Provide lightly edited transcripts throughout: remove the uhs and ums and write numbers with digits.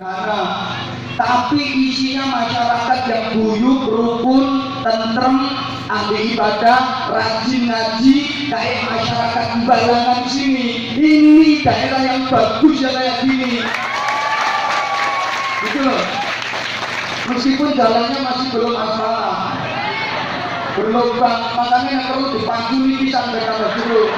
Karena tapi isinya masyarakat yang guyup, rukun, tentrem, ahli ibadah, rajin ngaji, kayak masyarakat Balangan sini. Ini daerah yang bagus ya kayak gini. Gitu loh. Meskipun jalannya masih belum masalah, berlubang, makanya yang perlu dipantuli bisa mereka dulu.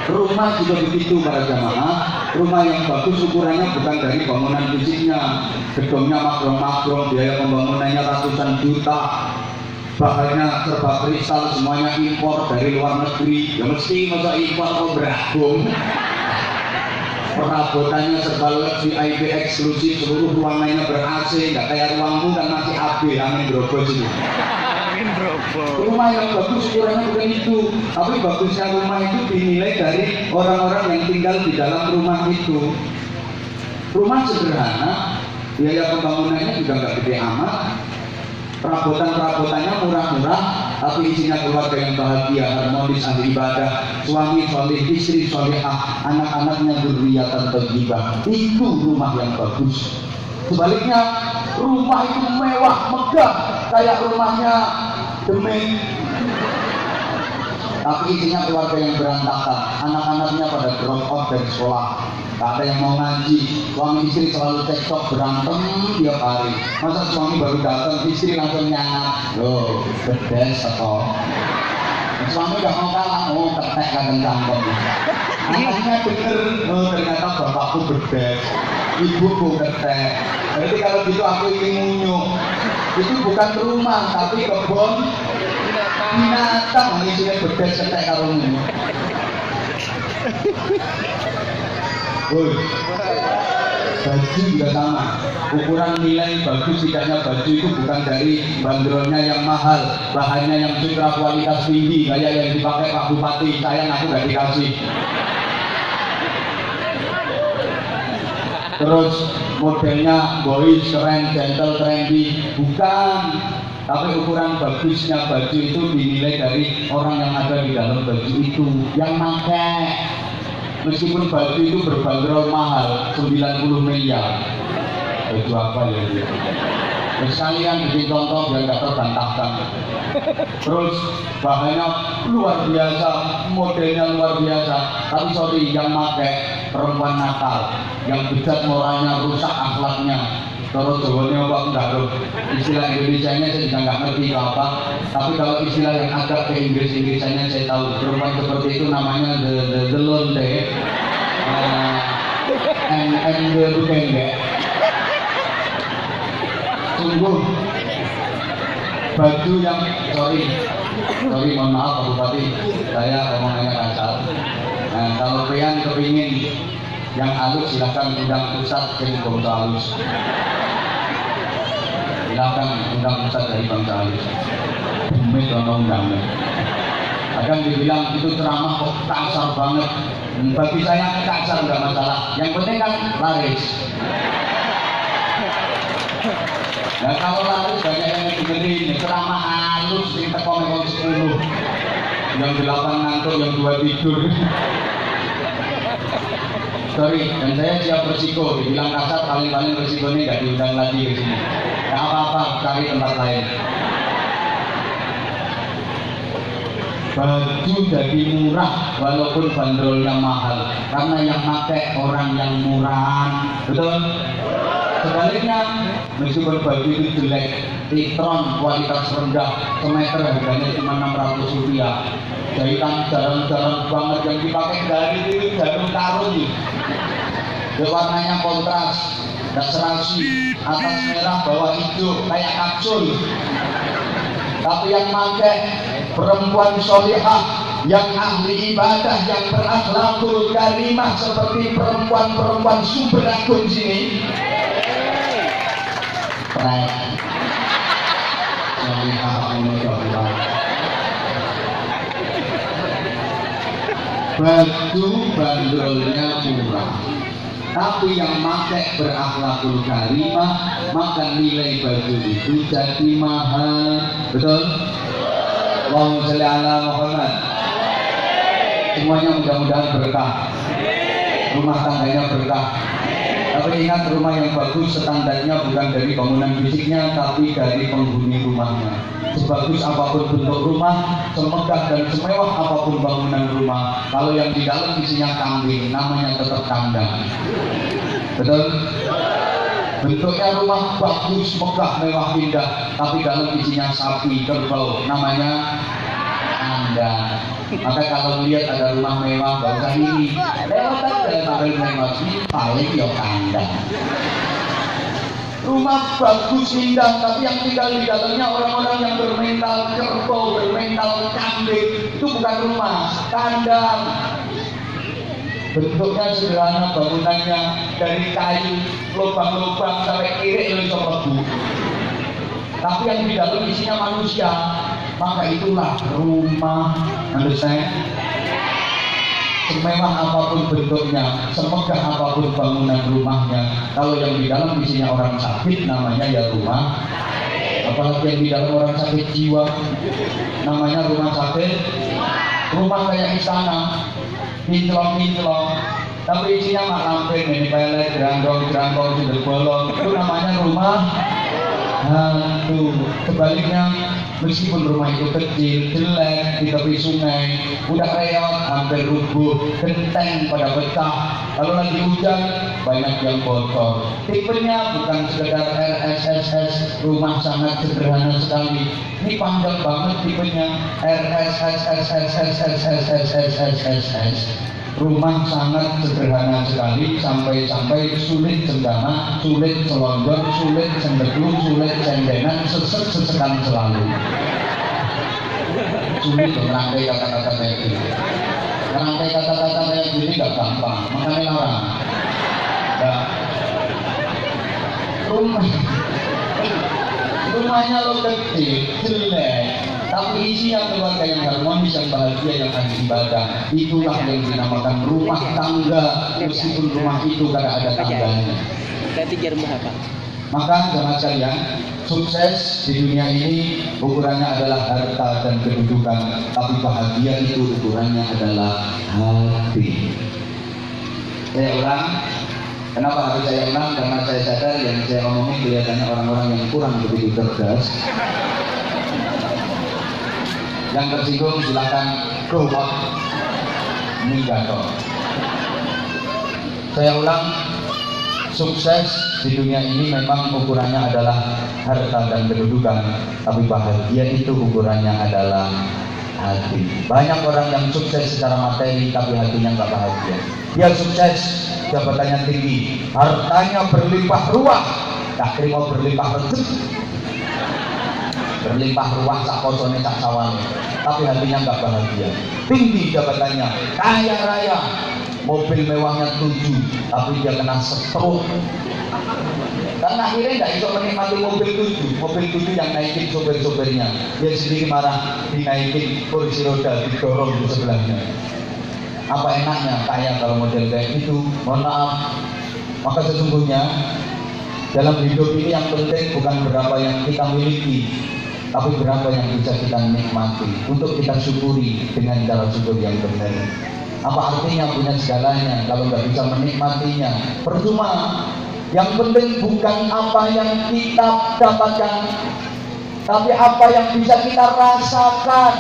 Rumah juga begitu para jamaah. Rumah yang bagus ukurannya bukan dari bangunan fisiknya, gedungnya makro-makro, biaya pembangunannya ratusan juta, bahannya serba kristal, semuanya impor dari luar negeri. Ya mesti masa impor kok beragum. Perabotannya serba VIP eksklusif, seluruh ruangannya ber-AC, nggak kayak ruangmu kan masih AB, angin drobos itu. Rumah yang bagus ukurannya bukan itu, tapi bagusnya rumah itu dinilai dari orang-orang yang tinggal di dalam rumah itu. Rumah sederhana, biaya pembangunannya juga nggak gede amat, perabotan-perabotannya murah-murah, tapi isinya keluarga yang bahagia, harmonis, ahli ibadah, suami soleh, istri solehah, anak-anaknya dzurriyyatan thayyibah. Itu rumah yang bagus. Sebaliknya, rumah itu mewah, megah, kayak rumahnya Deming, tapi isinya keluarga yang berantakan, anak-anaknya pada drop out dari sekolah, gak ada yang mau ngaji, suami istri selalu cekcok berantem tiap hari. Masa suami baru datang, istri langsung nyangat, loh, bedes atau suami gak mau kalah, oh ketek kadang cangkem. Anaknya bener, oh ternyata bapakku bedes, ibuku ketek. Jadi kalau gitu aku ingin ngunyuk. Itu bukan rumah, tapi kebun binatang. Isinya bedes ketek karo ngunyuk. Woi, baju juga sama. Ukuran nilai bagus tidaknya baju itu bukan dari bandrolnya yang mahal, bahannya yang citra kualitas tinggi, kayak yang dipakai Pak Bupati. Sayang aku gak dikasih. Terus modelnya boys, keren, gentle, trendy, bukan. Tapi ukuran bagusnya baju itu dinilai dari orang yang ada di dalam baju itu, yang pakai. Meskipun baju itu berbandrol mahal 90 miliar. Baju apa ya dia? Sekalian bikin contoh biar gak terbantahkan. Terus bahannya luar biasa, modelnya luar biasa. Tapi sorry, yang pakai perempuan nakal, yang bejat moralnya, rusak akhlaknya. Terus jawabannya apa enggak loh? Istilah Indonesianya saya juga nggak ngerti apa. Tapi kalau istilah yang agak ke Inggrisanya saya tahu. Perempuan seperti itu namanya the londe, and the bukenge. Sungguh baju yang sorry mohon maaf Pak Bupati, saya omongannya kasar. Nah, kalau kalian kepingin yang halus silahkan undang pusat dari bangsa halus. Silahkan undang pusat dari bangsa halus. Demi undang-undangnya. Kadang dibilang itu ceramah kok kasar banget. Bagi saya kasar nggak masalah. Yang penting kan laris. Nah kalau laris banyak yang dengerin, ceramah halus di teko 10. Yang 8 ngantuk, yang 2 tidur. Sorry, dan saya siap resiko. Dibilang kasar, paling-paling resikonya nggak diundang lagi ke sini. Nggak apa-apa, cari tempat lain. Baju jadi murah walaupun bandrolnya mahal, karena yang pakai orang yang murahan, betul? Sebaliknya, meskipun baju itu jelek, ikron kualitas rendah, semeter harganya cuma 600 rupiah. Jahitan jarang-jarang banget yang dipakai dari itu jarum karung. Warnanya kontras, dan serasi, atas merah, bawah hijau, kayak kapsul. Tapi yang pakai perempuan solihah, yang ahli ibadah, yang berakhlakul karimah seperti perempuan-perempuan Sumberakun sini. Baju bandrolnya murah, tapi yang pakai berakhlakul karimah, maka nilai baju itu jadi mahal. Betul? Allahumma sholli ala Muhammad. Semuanya mudah-mudahan berkah. Rumah tangganya berkah. Tapi ingat, rumah yang bagus standarnya bukan dari bangunan fisiknya, tapi dari penghuni rumahnya. Sebagus apapun bentuk rumah, semegah dan semewah apapun bangunan rumah, kalau yang di dalam isinya kambing, namanya tetap kandang. Betul? Bentuknya rumah bagus, megah, mewah, indah, tapi dalam isinya sapi, kerbau, namanya kandang. Maka kalau lihat ada rumah mewah, gak usah iri, lewat aja sambil lewat, ini paling ya kandang. Rumah bagus, indah, tapi yang tinggal di dalamnya orang-orang yang bermental kerbau, bermental kambing, itu bukan rumah, kandang. Bentuknya sederhana, bangunannya dari kayu, lubang-lubang sampai kiri itu lebu. Tapi yang di dalam isinya manusia, maka itulah rumah. Understand? Semewah apapun bentuknya, semegah apapun bangunan rumahnya, kalau yang di dalam isinya orang sakit, namanya ya rumah. Apalagi yang di dalam orang sakit jiwa, namanya rumah sakit. Rumah kayak istana, kinclong-kinclong, tapi isinya mak lampir, ini pelet, gerandong-gerandong, sudah bolong, itu namanya rumah hantu. Sebaliknya, meskipun rumah itu kecil, jelek, di tepi sungai, udah reot, hampir rubuh, genteng pada pecah, kalau lagi hujan, banyak yang bocor. Tipenya bukan sekedar RSSS, rumah sangat sederhana sekali. Ini panjang banget tipenya, RSSSSSSSSSSSSS. Rumah sangat sederhana sekali, sampai-sampai sulit cendana, sulit selonjor, sulit cendeklu, sulit cendenan, sesekan selalu. Sulit merangkai kata-kata kayak gini. Merangkai kata-kata kayak gini gak gampang, makanya larang. Nah, rumahnya lo kecil, jelek, tapi isinya keluarga yang harmonis, yang bahagia, yang ahli ibadah. Itulah yang dinamakan rumah tangga, meskipun rumah itu kadang ada tangganya. Maka jemaat sekalian, sukses di dunia ini ukurannya adalah harta dan kedudukan, tapi bahagia itu ukurannya adalah hati. Saya ulang, kenapa harus saya ulang? Karena saya sadar yang saya omongin kelihatannya orang-orang yang kurang begitu cerdas. Yang tersinggung silakan go out, minggato. Saya ulang, sukses di dunia ini memang ukurannya adalah harta dan kedudukan, tapi bahagia itu ukurannya adalah hati. Banyak orang yang sukses secara materi tapi hatinya nggak bahagia. Dia sukses, jabatannya tinggi, hartanya berlimpah ruah, tak terima berlimpah rezeki, berlimpah ruah sak kosone sak sawane, tapi hatinya nggak bahagia. Tinggi jabatannya, kaya raya, mobil mewahnya 7, tapi dia kena stroke. Karena akhirnya nggak bisa menikmati mobil 7 yang naikin sopir-sopirnya, dia sendiri marah, dinaikin kursi roda, didorong di sebelahnya. Apa enaknya kaya kalau model kayak itu? Mohon maaf. Maka sesungguhnya dalam hidup ini yang penting bukan berapa yang kita miliki, tapi berapa yang bisa kita nikmati, untuk kita syukuri dengan cara syukur yang benar. Apa artinya punya segalanya kalau nggak bisa menikmatinya? Percuma. Yang penting bukan apa yang kita dapatkan, tapi apa yang bisa kita rasakan.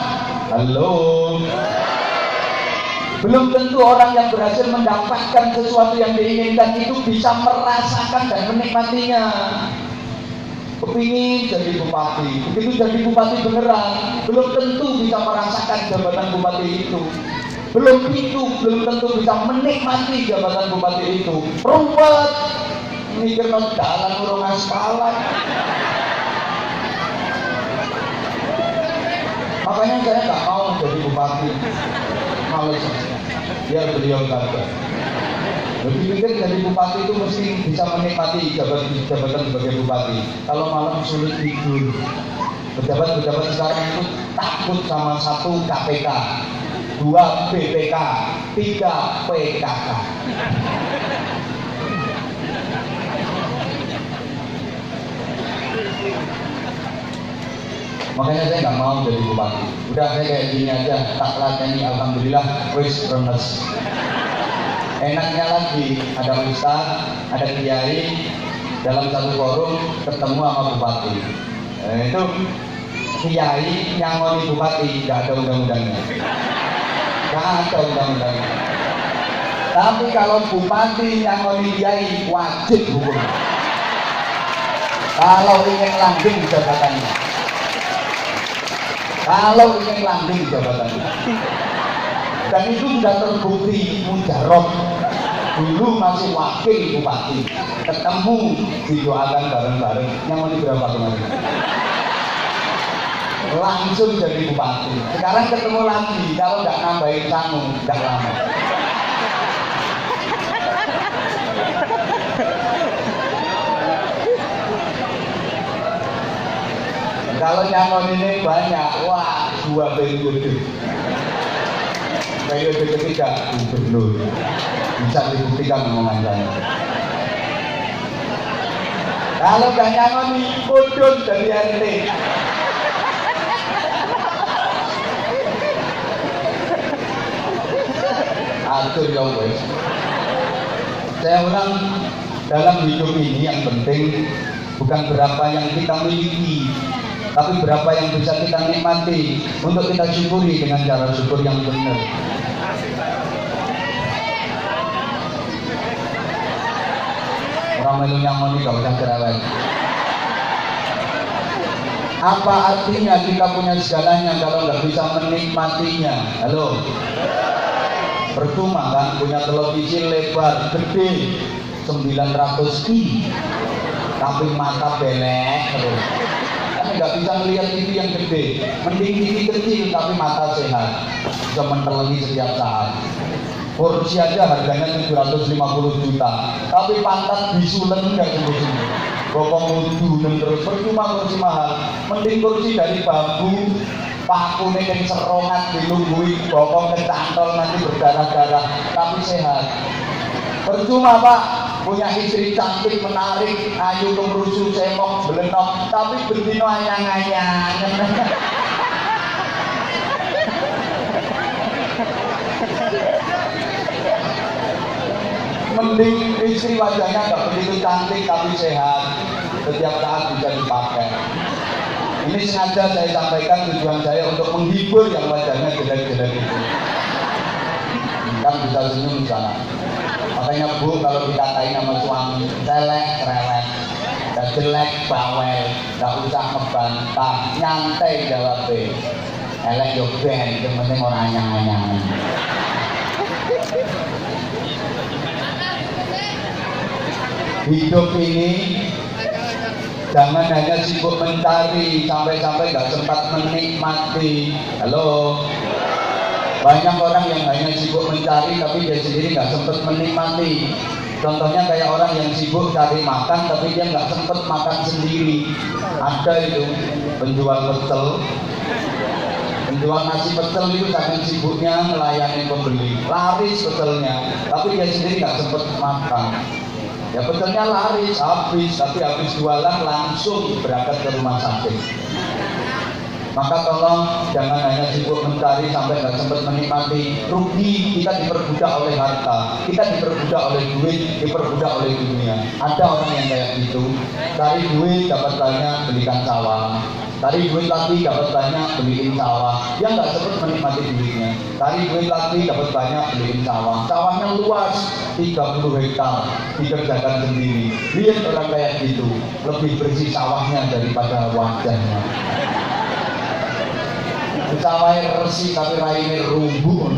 Halo. Belum tentu orang yang berhasil mendapatkan sesuatu yang diinginkan itu bisa merasakan dan menikmatinya. Kepingin jadi bupati, begitu jadi bupati beneran, belum tentu bisa merasakan jabatan bupati itu. Belum tentu bisa menikmati jabatan bupati itu. Ruwet, mikir jalan urung aspalan. Makanya saya nggak mau jadi bupati. Males, biar beliau kata. Lebih pikir jadi bupati itu mesti bisa menikmati jabatan sebagai bupati. Kalau malam sulit tidur. Pejabat-pejabat sekarang itu takut sama 1 KPK, 2 BPK, 3 PKK. Makanya saya nggak mau jadi bupati. Udah saya kayak gini aja, tak latih, alhamdulillah wis remes. Enaknya lagi ada ustaz, ada kiai dalam satu forum ketemu sama bupati. Itu kiai yang mau di bupati nggak ada undang-undangnya, nggak ada undang-undangnya. Tapi kalau bupati yang mau di kiai wajib hukum. Kalau ingin langgeng jabatannya, kalau ingin langgeng jabatannya. Dan itu sudah terbukti mujarab. Dulu masih wakil bupati, ketemu didoakan bareng-bareng. Yang mau berapa kemarin? Langsung jadi bupati. Sekarang ketemu lagi, kalau nggak nambahin tanggung, nggak lama. Kalau nyangon ini banyak, wah 2 periode. Periode ketiga gubernur, bisa dibuktikan omongan saya. Kalau gak nyangoni udun dari RT. Atur ya wes. Saya ulang, dalam hidup ini yang penting bukan berapa yang kita miliki, tapi berapa yang bisa kita nikmati untuk kita syukuri dengan cara syukur yang benar. Orang melu nyangoni gak usah cerewet. Apa artinya kita punya segalanya kalau nggak bisa menikmatinya? Halo, percuma kan punya televisi lebar gede 900i tapi mata belek terus. Nggak bisa melihat TV yang gede, mending TV kecil tapi mata sehat, bisa mentelengi setiap saat. Kursi aja harganya 750 juta, tapi pantat bisulen nggak sembuh-sembuh. Bokong mudu terus, percuma kursi mahal. Mending kursi dari bambu, pakune yang serongan dilunggui, bokong kecantol nanti berdarah-darah, tapi sehat. Percuma Pak, punya istri cantik, menarik, ayu, kemerusu, semok, belenok, tapi berdino anyang-anyang. Mending istri wajahnya nggak begitu cantik tapi sehat, setiap saat bisa dipakai. Ini sengaja saya sampaikan, tujuan saya untuk menghibur yang wajahnya jelek-jelek itu. Kan bisa senyum di sana. Makanya Bu, kalau dikatain sama suami celek, cerewet, dan jelek, bawel, nggak usah ngebantah, nyantai jawabnya. Elek yo ben, yang penting orang anyang-anyang. Hidup ini jangan hanya sibuk mencari sampai-sampai nggak sempat menikmati. Halo, banyak orang yang hanya sibuk mencari tapi dia sendiri nggak sempat menikmati. Contohnya kayak orang yang sibuk cari makan tapi dia nggak sempat makan sendiri. Ada itu penjual pecel, penjual nasi pecel itu saking sibuknya melayani pembeli, laris pecelnya, tapi dia sendiri nggak sempat makan. Ya pecelnya laris, habis, tapi habis jualan langsung berangkat ke rumah sakit. Maka tolong jangan hanya sibuk mencari sampai nggak sempat menikmati. Rugi, kita diperbudak oleh harta, kita diperbudak oleh duit, diperbudak oleh dunia. Ada orang yang kayak gitu, cari duit dapat banyak, belikan sawah. Cari duit lagi dapat banyak, beliin sawah. Dia nggak sempat menikmati duitnya. Cari duit lagi dapat banyak, beliin sawah. Sawahnya luas, 30 hektar, dikerjakan sendiri. Lihat orang kayak gitu, lebih bersih sawahnya daripada wajahnya. Sawahnya resik tapi raine rumbuh.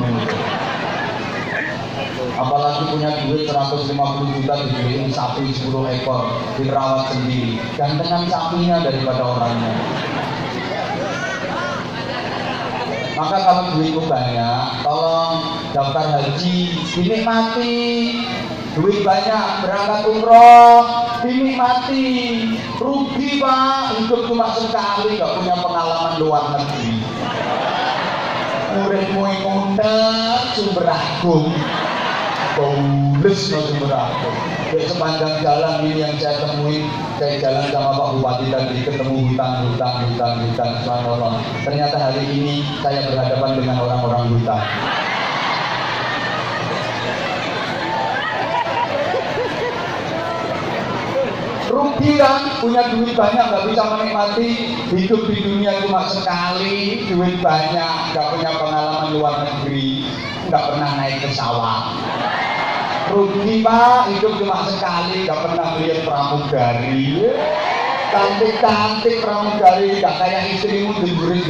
Apalagi punya duit 150 juta dibeliin sapi 10 ekor, dirawat sendiri, gantengan sapinya daripada orangnya. Maka kalau duitku banyak, tolong daftar haji dinikmati. Duit banyak, berangkat umroh dinikmati. Rugi Pak, hidup cuma sekali, gak punya pengalaman luar negeri. Murid-murid muda sumber agung. tulis beratur. Di sepanjang jalan ini yang saya temui, saya jalan sama Pak Bupati tadi, ketemu hutan, subhanallah. Ternyata hari ini saya berhadapan dengan orang-orang hutan. Rugi kan, punya duit banyak nggak bisa menikmati hidup di dunia cuma sekali, duit banyak, nggak punya pengalaman luar negeri, nggak pernah naik pesawat. Rugi Pak, hidup cuma sekali, nggak pernah melihat pramugari, cantik pramugari, nggak kayak istrimu jemburin.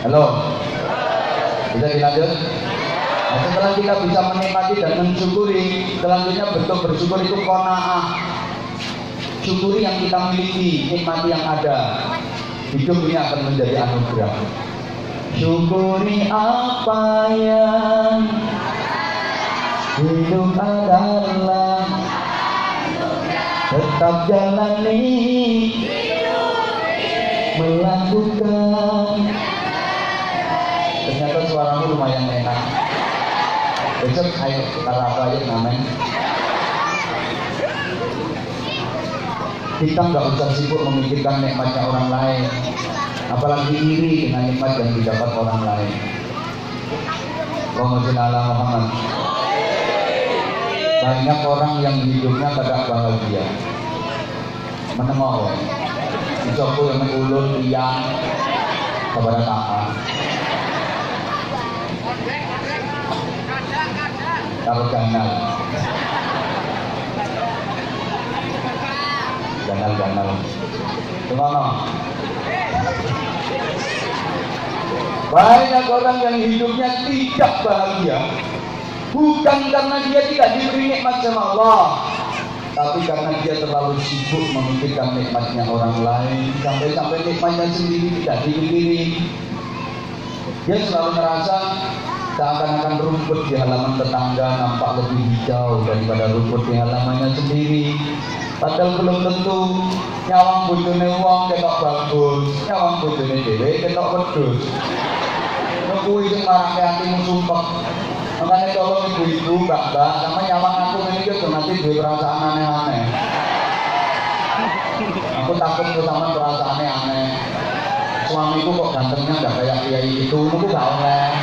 Halo. Bisa dilanjut? Nah, setelah kita bisa menikmati dan mensyukuri, selanjutnya bentuk bersyukur itu qanaah. Syukuri yang kita miliki, nikmati yang ada. Hidup ini akan menjadi anugerah. Syukuri apa yang hidup adalah, tetap jalani, melakukan. Ternyata suaramu lumayan enak. Besok ayo kita rapain namanya. Kita nggak usah sibuk memikirkan nikmatnya orang lain, apalagi iri dengan nikmat yang didapat orang lain. Allahumma sholli ala Muhammad. Banyak orang yang hidupnya tidak bahagia. Menemui dicoba yang ulun tiang kepada kakak. Kalau ganal kemana? Banyak orang yang hidupnya tidak bahagia, bukan karena dia tidak diberi nikmat sama Allah, tapi karena dia terlalu sibuk memikirkan nikmatnya orang lain, sampai nikmatnya sendiri tidak dipikiri. Dia selalu merasa seakan-akan rumput di halaman tetangga nampak lebih hijau daripada rumput di halamannya sendiri. Padahal belum tentu nyawang bojone wong ketok bagus, nyawang bojone dhewe ketok wedhus. Kuwi sing marake atimu sumpek. Makanya tolong ibu-ibu, mbak-mbak, sama nyawang aku ini juga nanti duwe perasaan aneh-aneh. Aku takut sama perasaan aneh. Suamiku kok gantengnya nggak kayak kiai itu, aku nggak oleh.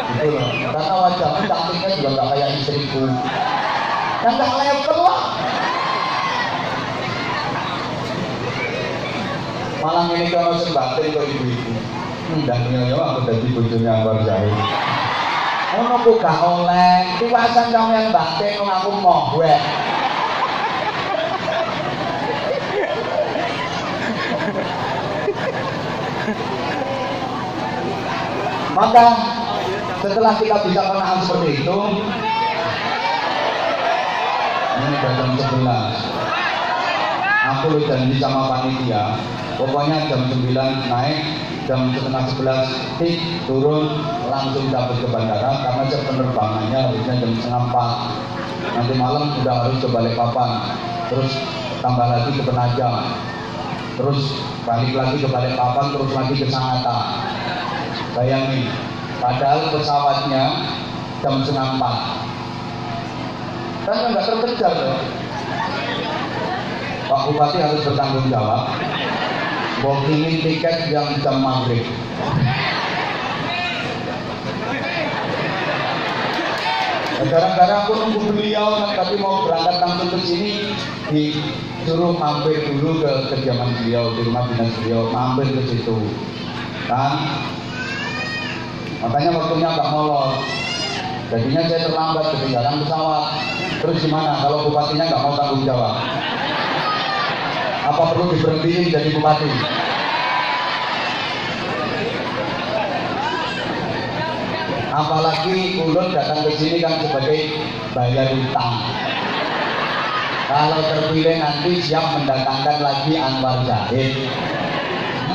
Gitu loh. Karena wajahnya cantiknya juga nggak kayak istriku. Dan nggak level lah. Malah ini kalau sembatin ke ibu-ibu. Dan nyonya aku jadi bojone Anwar Zahid. Ono ku gak oleh, tiwasan sampean batin wong aku mau wek. Maka setelah kita bisa menahan seperti itu, ini jam 11. Aku janji sama panitia, pokoknya jam 9 naik, jam setengah 11 turun, langsung dapat ke bandara karena penerbangannya harusnya jam setengah 4. Nanti malam udah harus ke Balikpapan, terus tambah lagi ke Penajam, terus balik lagi ke Balikpapan, terus lagi ke Sangatta. Bayangin, padahal pesawatnya jam setengah 4. Kan nggak terkejar loh. Pak Bupati harus bertanggung jawab bookingin tiket yang jam maghrib. Gara-gara aku nunggu beliau, tapi mau berangkat langsung ke sini, disuruh mampir dulu ke kediaman beliau, di rumah dinas beliau, mampir ke situ. Kan? Makanya waktunya nggak molor. Jadinya saya terlambat, ketinggalan pesawat. Terus gimana kalau bupatinya nggak mau tanggung jawab? Apa perlu diberhentiin jadi bupati? Apalagi ulun datang ke sini kan sebagai bayar utang. Kalau terpilih nanti siap mendatangkan lagi Anwar Zahid.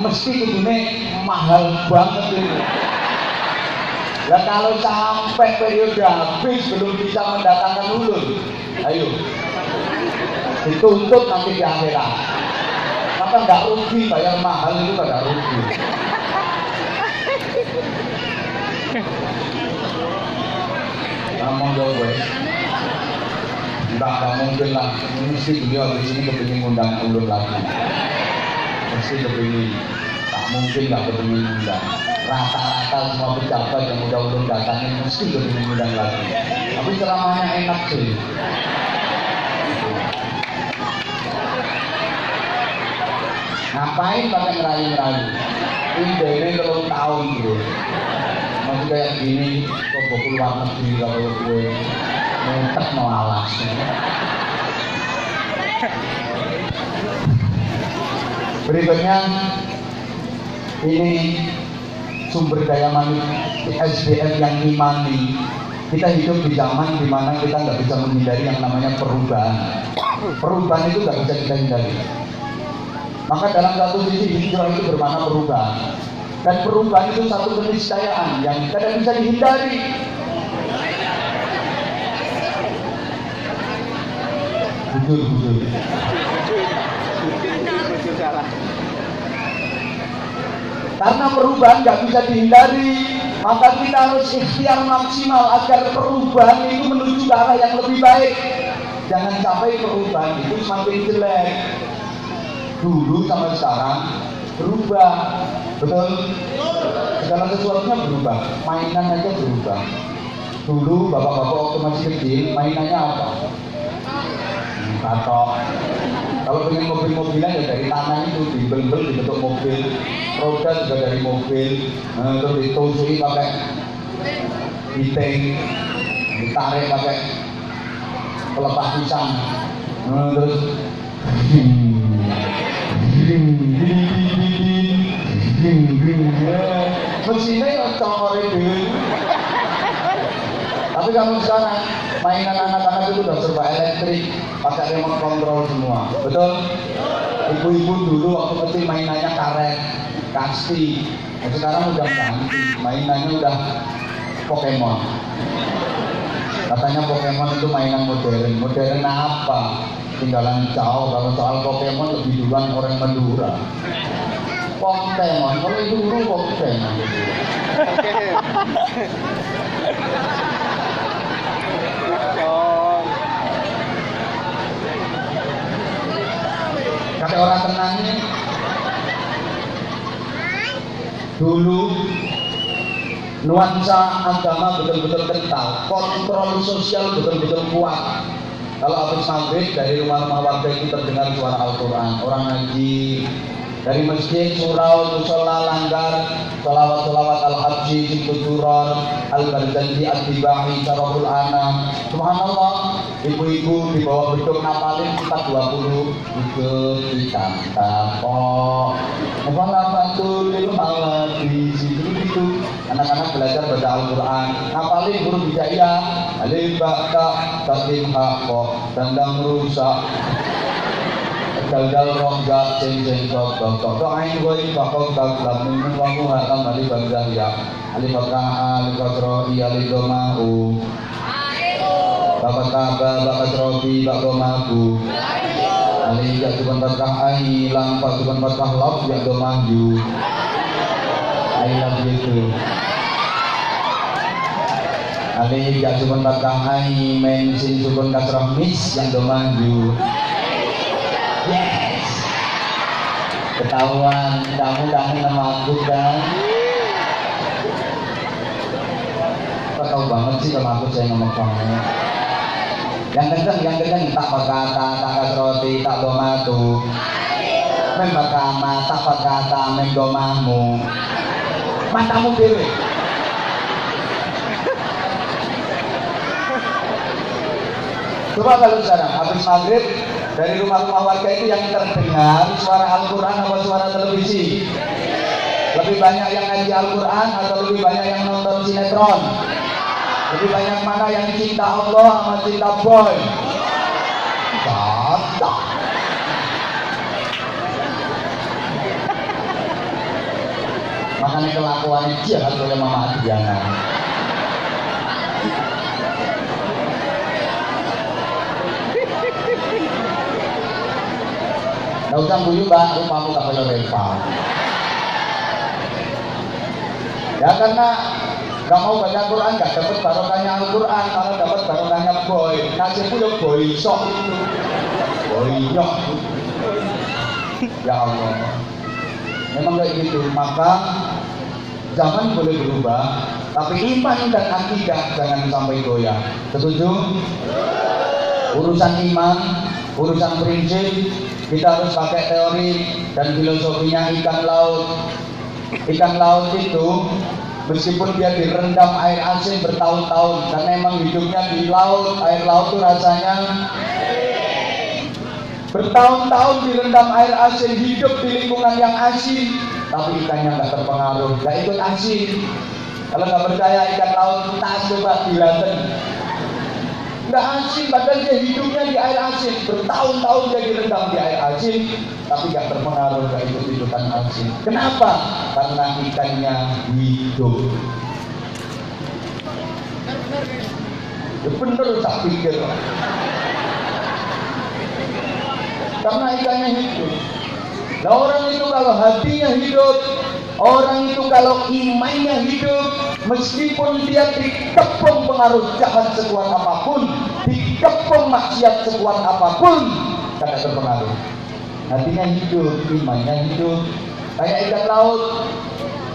Mesti kudune mahal banget itu. Nah kalau sampai periode habis belum bisa mendatangkan ulun, ayo dituntut nanti di akhirat. Maka nggak rugi bayar mahal itu nggak rugi. Ngomong jauh gue. Enggak mungkin lah. Mesti beliau di sini kepingin undang ulun lagi. Mesti kepingin. Tak mungkin nggak kepingin undang. Rata-rata semua pejabat yang udah ulun datangin mesti kepingin undang lagi. Tapi ceramahnya enak sih. Ngapain pakai ngerayu-ngerayu? Ini 3 tahun bro. Masih kayak gini, coba keluar negeri kalau gue muntah mau alas. Berikutnya ini sumber daya manusia SDM yang imani. Kita hidup di zaman dimana kita nggak bisa menghindari yang namanya perubahan. Perubahan itu nggak bisa kita hindari. Maka dalam satu sisi hijrah itu bermakna perubahan. Dan perubahan itu satu keniscayaan yang tidak bisa dihindari. Jujur. Karena perubahan nggak bisa dihindari, maka kita harus ikhtiar maksimal agar perubahan itu menuju ke arah yang lebih baik. Jangan sampai perubahan itu semakin jelek. Dulu sama sekarang berubah, betul? Segala sesuatunya berubah, mainan aja berubah. Dulu bapak-bapak waktu masih kecil, mainannya apa? Katok. Kalau pengen mobil-mobilan ya dari tanah itu dibel-bel dibentuk mobil, roda juga dari mobil, terus ditusui pakai hiting, ditarik pakai pelepas pisang, terus mesinnya yang congore dulu. Tapi kamu sekarang mainan anak-anak itu udah serba elektrik, pakai remote control semua, betul? Ibu-ibu dulu waktu kecil mainannya karet, kasti. Nah, sekarang udah ganti, mainannya udah Pokemon. Katanya Pokemon itu mainan modern. Modern apa? Tinggalan jauh. Kalau soal Pokemon lebih duluan orang Madura. Pokemon, kalau itu dulu Pokemon. Kata orang tenang ini, dulu nuansa agama betul-betul kental, kontrol sosial betul-betul kuat. Kalau habis maghrib dari rumah-rumah warga itu terdengar suara Al-Quran, orang ngaji. Dari masjid, surau, musola, langgar, salawat-salawat al-habji, sintujuron, al-barzanji, al-tibahi, syaraful anam. Subhanallah, ibu-ibu di bawah beduk napalin kita 20 ikut ditangkap kok. Apa-apa lil di situ itu. Anak-anak belajar baca Al-Quran, napalin huruf hijaiyah, alif, ba, ta, taslim, ha, kok, dandang rusak. Dal rongga ceng tok ain goi bakal tak minum kamu hakam alif bangga ya alif fathah alif kasroh alif domahu bakat kaba bakat robi bakat mabu alif ya tuban fathah ain lang tuban fathah laf ya domahu I love you too alif ya tuban fathah ain men sin tuban kasroh mis yang domahu. Yes, ketahuan kamu kangen sama aku kan? Kok tahu banget sih kalau aku saya ngomong kamu? Yang kenceng tak berkata, tak kasroti, tak domatu. Membakama, tak berkata, menggomamu. Matamu dewe. Coba kalau sekarang habis maghrib. Dari rumah-rumah warga itu yang terdengar suara Al-Quran atau suara televisi? Lebih banyak yang ngaji Al-Quran atau lebih banyak yang nonton sinetron? Lebih banyak mana yang cinta Allah sama cinta boy? Cocok. Makanya kelakuannya jahat oleh Mama Adriana. Gak usah guyu mbak, rupamu gak perlu repot. Ya karena gak mau baca Quran, gak dapat barokahnya Al-Quran. Kalau dapat barokahnya boy, nasibku ya boy sok itu, boy nyok. Ya Allah, memang kayak gitu. Maka zaman boleh berubah, tapi iman dan akidah jangan sampai goyah. Setuju? Urusan iman, urusan prinsip, kita harus pakai teori dan filosofinya ikan laut. Ikan laut itu meskipun dia direndam air asin bertahun-tahun, karena emang hidupnya di laut, air laut itu rasanya bertahun-tahun direndam air asin, hidup di lingkungan yang asin, tapi ikannya nggak terpengaruh, nggak ikut asin. Kalau nggak percaya ikan laut, tas coba dilaten, nggak asin, padahal dia hidupnya di air asin, bertahun-tahun dia direndam di air asin, tapi nggak terpengaruh, nggak ikut-ikutan asin. Kenapa? Karena ikannya hidup. Ya bener tak pikir. Karena ikannya hidup. Nah orang itu kalau hatinya hidup, orang itu kalau imannya hidup, meskipun dia dikepung pengaruh jahat sekuat apapun, dikepung maksiat sekuat apapun, tidak terpengaruh. Hatinya hidup, imannya hidup. Kayak ikan laut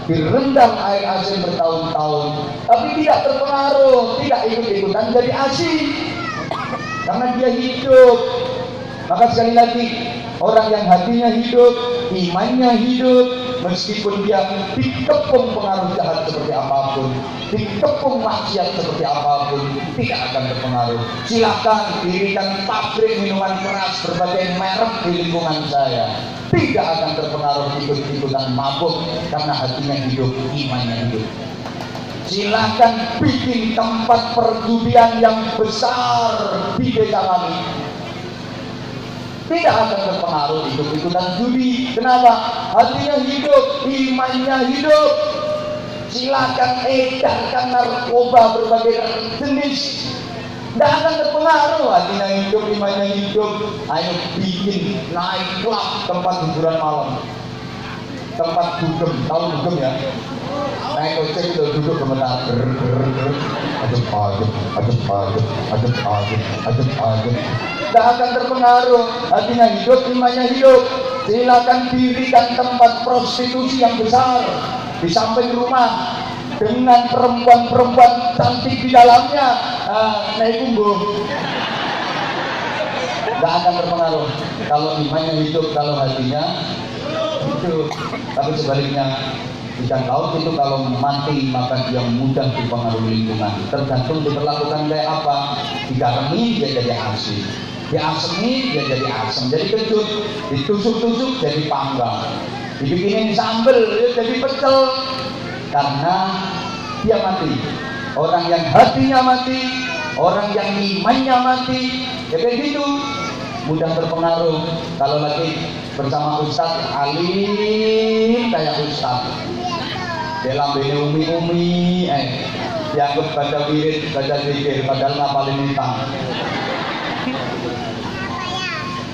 direndam air asin bertahun-tahun, tapi tidak terpengaruh, tidak ikut-ikutan jadi asin, karena dia hidup. Maka sekali lagi, orang yang hatinya hidup, imannya hidup, meskipun dia dikepung pengaruh jahat seperti apapun, dikepung maksiat seperti apapun, tidak akan terpengaruh. Silakan dirikan pabrik minuman keras berbagai merek di lingkungan saya, tidak akan terpengaruh ikut-ikutan mabuk, karena hatinya hidup, imannya hidup. Silakan bikin tempat perjudian yang besar di desa kami, tidak akan terpengaruh ikut-ikutan judi. Kenapa? Hatinya hidup, imannya hidup. Silakan edarkan narkoba berbagai jenis, tidak akan terpengaruh. Hatinya hidup, imannya hidup. Ayo bikin naik klub, tempat hiburan malam, tempat dugem. Tahu dugem ya? Naik ojek itu duduk gemetar, adem. Tidak akan terpengaruh. Hatinya hidup, imannya hidup. Silakan dirikan tempat prostitusi yang besar di samping rumah dengan perempuan-perempuan cantik di dalamnya. Naik kumbuh, tidak akan terpengaruh. Kalau imannya hidup, kalau hatinya hidup. Tapi sebaliknya, ikan laut itu kalau mati maka dia mudah dipengaruhi lingkungan. Tergantung diperlakukan kayak apa. Digaremi dia jadi asin, diasemi dia jadi asam, jadi kecut, ditusuk-tusuk jadi panggang, dibikinin sambel dia jadi pecel, karena dia mati. Orang yang hatinya mati, orang yang imannya mati, ya kayak gitu, mudah terpengaruh. Kalau lagi bersama ustadz alim kayak ustadz, dia lambene umi-umi, dianggap baca wirid, baca zikir, padahal ngapalin nitang.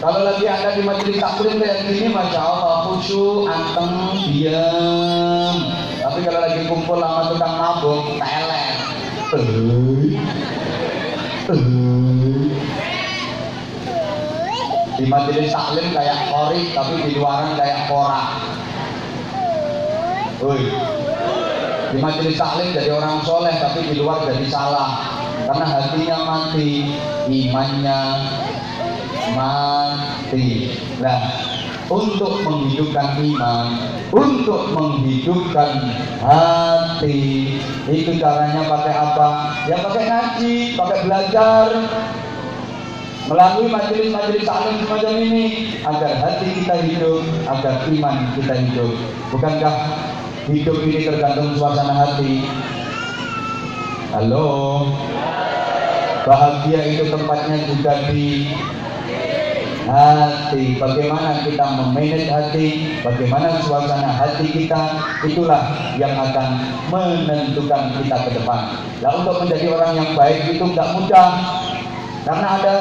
Kalau lagi ada di majelis taklim kayak gini, masya Allah, khusyuk, anteng, diam. Tapi kalau lagi kumpul sama tukang mabuk, teler. Di majelis taklim kayak kori, tapi di luaran kayak korak. Di majelis taklim jadi orang soleh, tapi di luar jadi salah, karena hatinya mati, imannya mati. Nah, untuk menghidupkan iman, untuk menghidupkan hati, itu caranya pakai apa? Ya pakai ngaji, pakai belajar, melalui majelis-majelis taklim semacam ini, agar hati kita hidup, agar iman kita hidup. Bukankah hidup ini tergantung suasana hati? Halo, bahagia itu tempatnya juga di hati. Bagaimana kita memanage hati, bagaimana suasana hati kita, itulah yang akan menentukan kita ke depan. Nah, untuk menjadi orang yang baik itu nggak mudah, karena ada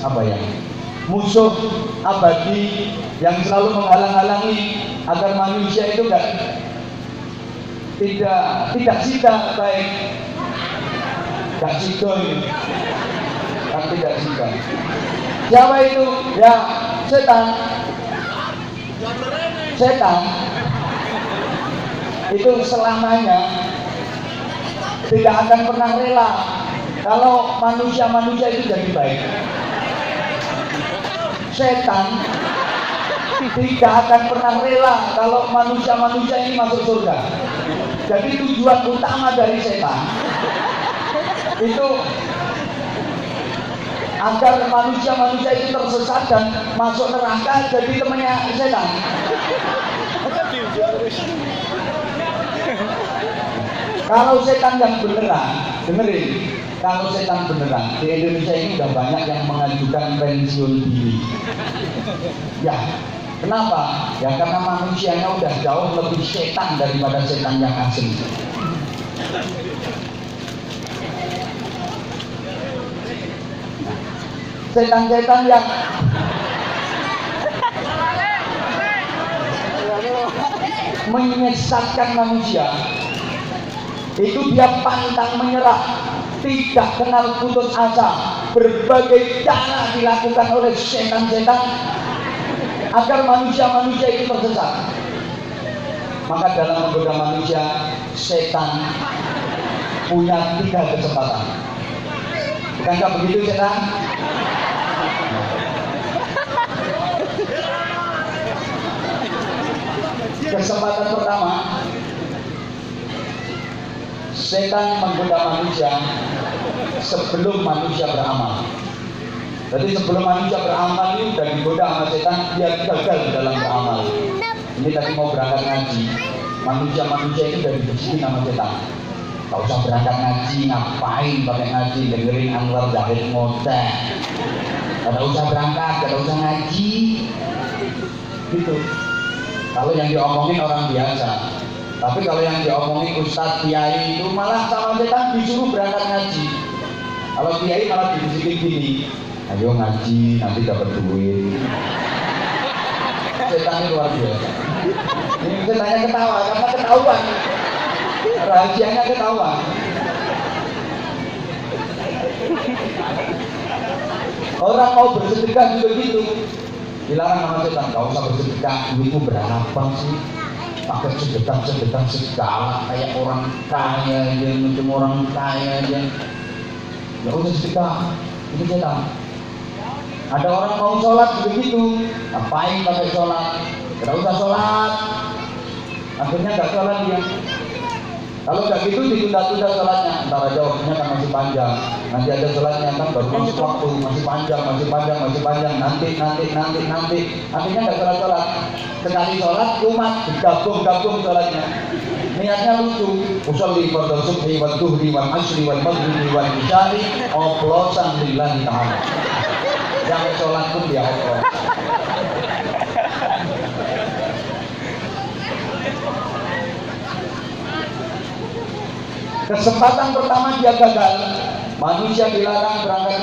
apa ya, musuh abadi yang selalu menghalang-halangi agar manusia itu tidak sida baik, tidak sidoy, kan tidak sida. Siapa itu? Ya setan. Setan itu selamanya tidak akan pernah rela kalau manusia itu jadi baik. Setan tidak akan pernah rela kalau manusia ini masuk surga. Jadi tujuan utama dari setan itu agar manusia itu tersesat dan masuk neraka jadi temannya setan. Kalau setan yang beneran, dengerin, kalau setan beneran, di Indonesia ini udah banyak yang mengajukan pensiun dini. Ya, kenapa? Ya karena manusianya udah jauh lebih setan daripada setan yang asli. Setan-setan yang menyesatkan manusia itu dia pantang menyerah, tidak kenal putus asa. Berbagai cara dilakukan oleh setan-setan agar manusia itu tersesat. Maka dalam menggoda manusia, setan punya 3 kesempatan. Bukankah begitu setan? Kesempatan pertama, setan menggoda manusia sebelum manusia beramal. Jadi sebelum manusia beramal ini sudah digoda sama setan, dia gagal dalam beramal. Ini tadi mau berangkat ngaji, manusia itu sudah dibisikin sama setan. Gak usah berangkat ngaji, ngapain pakai ngaji, dengerin Anwar Zahid ngoceh. Gak usah berangkat, gak usah ngaji, gitu. Kalau yang diomongin orang biasa. Tapi kalau yang diomongin ustadz, kiai itu malah sama setan disuruh berangkat ngaji. Kalau kiai malah dibisikin gini, ayo ngaji nanti dapat duit. Setan itu luar biasa. Ini setannya ketawa karena ketahuan, rahasianya ketahuan. Orang mau bersedekah juga gitu, dilarang sama setan. Gak usah bersedekah, duitmu berapa sih? Pakai sedekah segala kayak orang kaya aja, macam orang kaya aja. Gak usah sedekah, itu setan. Ada orang mau sholat begitu, ngapain pakai sholat? Gak usah sholat, akhirnya gak sholat dia. Kalau gak gitu ditunda-tunda sholatnya, ntar aja waktunya kan masih panjang. Nanti ada sholatnya kan baru masuk waktu, masih panjang, nanti. Akhirnya gak sholat. Sekali sholat umat digabung sholatnya. Niatnya lucu. Usolli fardhu subhi wal duhri wal asri wal maghribi wal isyari oplosan lillahi ta'ala. Yang sholat pun dia oplos. Kesempatan pertama dia gagal, manusia dilarang berangkat